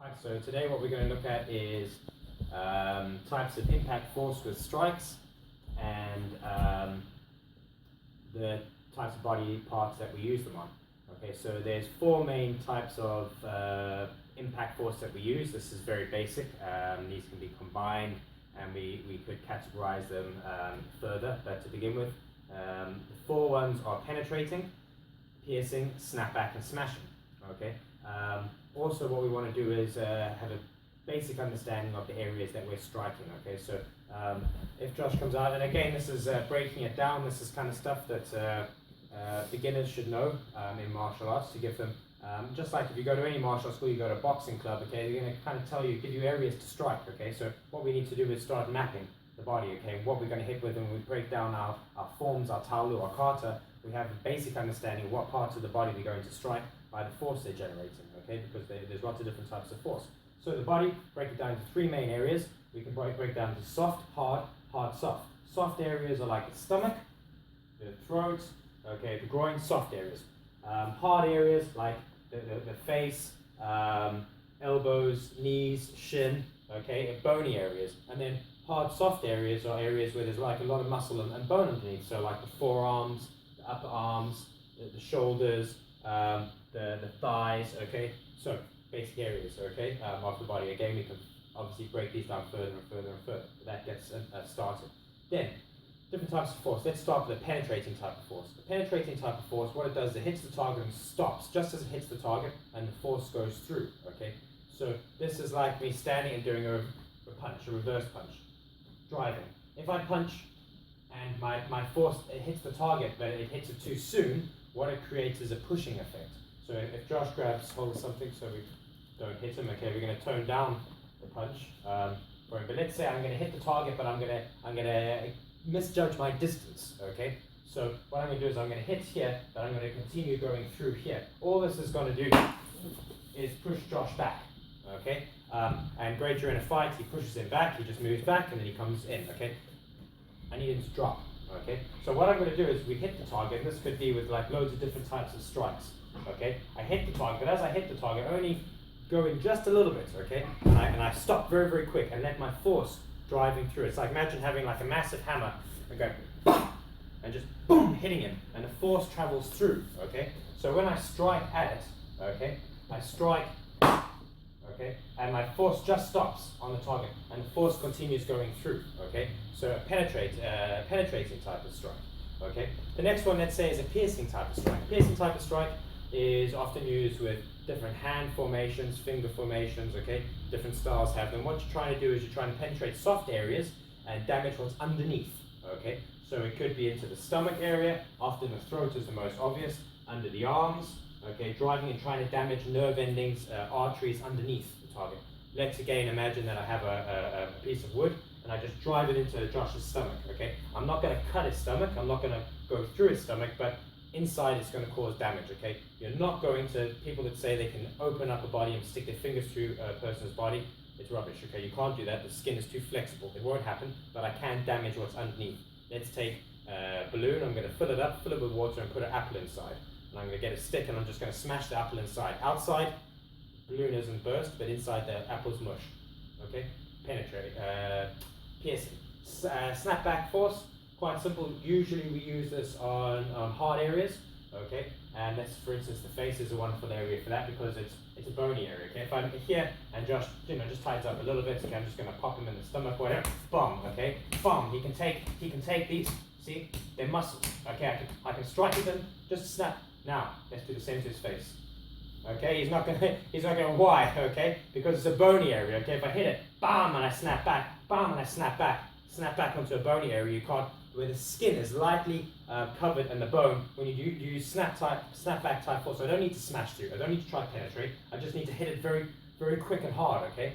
Right, so today what we're going to look at is types of impact force with strikes and the types of body parts that we use them on. Okay, so there's four main types of impact force that we use. This is very basic. These can be combined and we could categorize them further, but to begin with, the four ones are penetrating, piercing, snapback, and smashing. Okay. Also, what we want to do is have a basic understanding of the areas that we're striking. Okay, so if Josh comes out, and again, this is breaking it down. This is kind of stuff that beginners should know in martial arts to give them. Just like if you go to any martial school, you go to a boxing club. Okay, they're going to kind of give you areas to strike. Okay, so what we need to do is start mapping the body. Okay, what we're going to hit with, and when we break down our forms, our taolu, our kata, we have a basic understanding of what parts of the body we're going to strike by the force they're generating, okay, because there's lots of different types of force. So the body, break it down into three main areas. We can break down to soft, hard, soft. Soft areas are like the stomach, the throat, okay, the groin, soft areas. Hard areas like the face, elbows, knees, shin, okay, and bony areas. And then hard, soft areas are areas where there's like a lot of muscle and bone underneath, so like the forearms, the upper arms, the shoulders, the thighs, okay? So, basic areas, okay, of the body. Again, we can obviously break these down further and further and further. That gets started. Then, different types of force. Let's start with the penetrating type of force. The penetrating type of force, what it does is it hits the target and stops just as it hits the target, and the force goes through, okay? So, this is like me standing and doing a punch, a reverse punch, driving. If I punch and my force, it hits the target, but it hits it too soon, what it creates is a pushing effect. So if Josh grabs hold of something so we don't hit him, okay, we're going to tone down the punch for him. But let's say I'm going to hit the target, but I'm going to misjudge my distance, okay? So what I'm going to do is I'm going to hit here, but I'm going to continue going through here. All this is going to do is push Josh back, okay? And great, you're in a fight, he pushes him back, he just moves back, and then he comes in, okay? I need him to drop, okay? So what I'm going to do is we hit the target, and this could be with like loads of different types of strikes, okay? I hit the target, but as I hit the target, I only go in just a little bit, okay? And I stop very, very quick and let my force driving through. It's like, imagine having like a massive hammer and go, boom, and just boom, hitting him, and the force travels through, okay? So when I strike at it, okay, I strike, okay, and my force just stops on the target, and the force continues going through, okay? So a penetrating type of strike, okay? The next one, let's say, is a piercing type of strike. Piercing type of strike is often used with different hand formations, finger formations, okay? Different styles have them. What you're trying to do is you're trying to penetrate soft areas and damage what's underneath, okay? So it could be into the stomach area, often the throat is the most obvious, under the arms, okay? Driving and trying to damage nerve endings, arteries underneath the target. Let's again imagine that I have a piece of wood and I just drive it into Josh's stomach, okay? I'm not going to cut his stomach, I'm not going to go through his stomach, but inside it's going to cause damage, okay? You're not going to, people that say they can open up a body and stick their fingers through a person's body, it's rubbish, okay? You can't do that, the skin is too flexible, it won't happen, but I can damage what's underneath. Let's take a balloon, I'm going to fill it up, fill it with water and put an apple inside. And I'm going to get a stick and I'm just going to smash the apple inside. Outside, balloon isn't burst, but inside the apple's mush, okay? Penetrate, piercing. Snapback force, quite simple. Usually we use this on hard areas, okay? And that's, for instance, the face is a wonderful area for that because it's a bony area, okay? If I'm here and Josh, just tightens up a little bit, okay, I'm just going to pop him in the stomach, whatever, bum, okay? Bum, he can take these, see? They're muscles, okay? I can strike at them, just snap. Now, let's do the same to his face. Okay, he's not gonna why, okay? Because it's a bony area, okay? If I hit it, bam, and I snap back, bam, and I snap back onto a bony area, you can't, where the skin is lightly covered in the bone, when you use snapback type force, so I don't need to smash through, I don't need to try to penetrate, I just need to hit it very, very quick and hard, okay?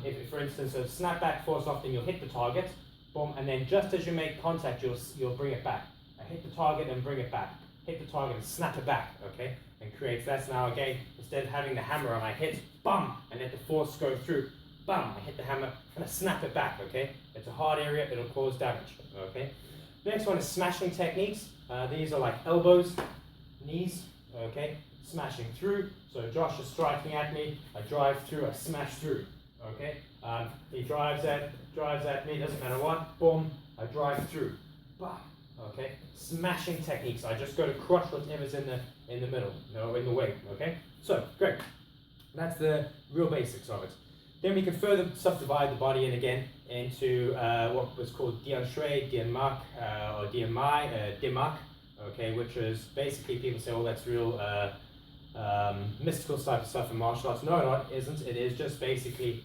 If for instance, a snapback force, often you'll hit the target, boom, and then just as you make contact, you'll bring it back. I hit the target and bring it back. Hit the target and snap it back, okay? And creates, that's now again, instead of having the hammer and I hit, bum, and let the force go through, bum, I hit the hammer and I snap it back, okay? It's a hard area, it'll cause damage, okay? Next one is smashing techniques. These are like elbows, knees, okay, smashing through. So Josh is striking at me, I drive through, I smash through, okay. He drives at me, doesn't matter what, boom, I drive through, bah, okay. Smashing techniques. I just go to crush whatever's in the middle, in the way, okay. So great. That's the real basics of it. Then we can further subdivide the body in again into what was called Dien Shui, Dien Mak, or Dien Mai, Dimak, okay, which is basically people say, oh, that's real mystical type of stuff in martial arts. No, it isn't. It is just basically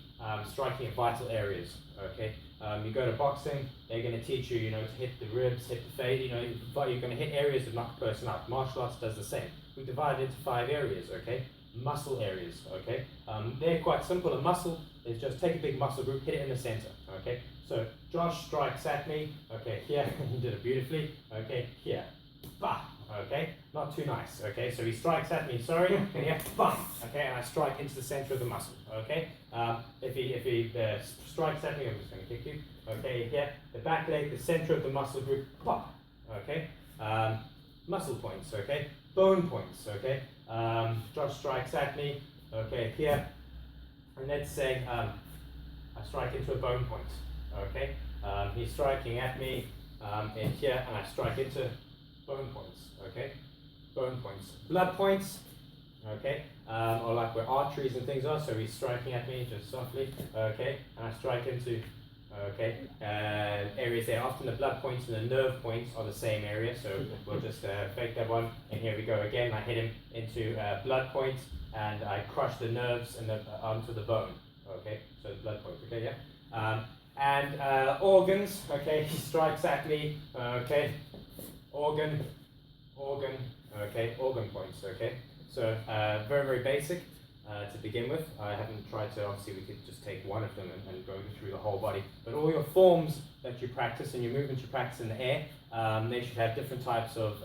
striking at vital areas, okay. You go to boxing, they're going to teach you, to hit the ribs, hit the face, but you're going to hit areas that knock the person out. Martial arts does the same. We divide it into 5 areas, okay. Muscle areas, okay. They're quite simple. A muscle is just take a big muscle group, hit it in the center, okay. So Josh strikes at me, okay, here, he did it beautifully, okay, here, bah, okay, not too nice, okay. So he strikes at me, sorry, and here, bah, okay, and I strike into the center of the muscle, okay. If he strikes at me, I'm just going to kick you, okay, here, the back leg, the center of the muscle group, bah, okay. Muscle points, okay, bone points, okay. Josh strikes at me, okay, here, and let's say I strike into a bone point, okay. He's striking at me in here, and I strike into bone points, okay. Bone points, blood points, okay, or like where arteries and things are. So he's striking at me just softly, okay, and I strike into. Okay, areas there. Often the blood points and the nerve points are the same area, so we'll just fake that one. And here we go again. I hit him into blood points, and I crush the nerves and onto the bone. Okay, so the blood points. Okay, yeah. And organs. Okay, he strikes at me. Okay, organ. Okay, organ points. Okay, so very, very basic. To begin with, I haven't tried to, obviously we could just take one of them and go through the whole body, but all your forms that you practice and your movements you practice in the air, they should have different types of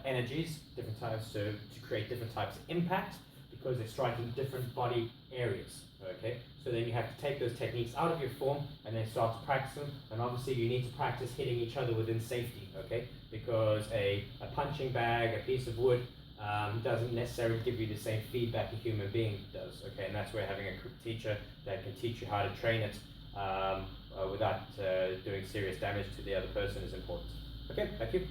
energies, different types to create different types of impact, because they're striking different body areas, okay? So then you have to take those techniques out of your form and then start to practice them, and obviously you need to practice hitting each other within safety, okay? Because a punching bag, a piece of wood, doesn't necessarily give you the same feedback a human being does, okay? And that's where having a teacher that can teach you how to train it without doing serious damage to the other person is important. Okay, thank you.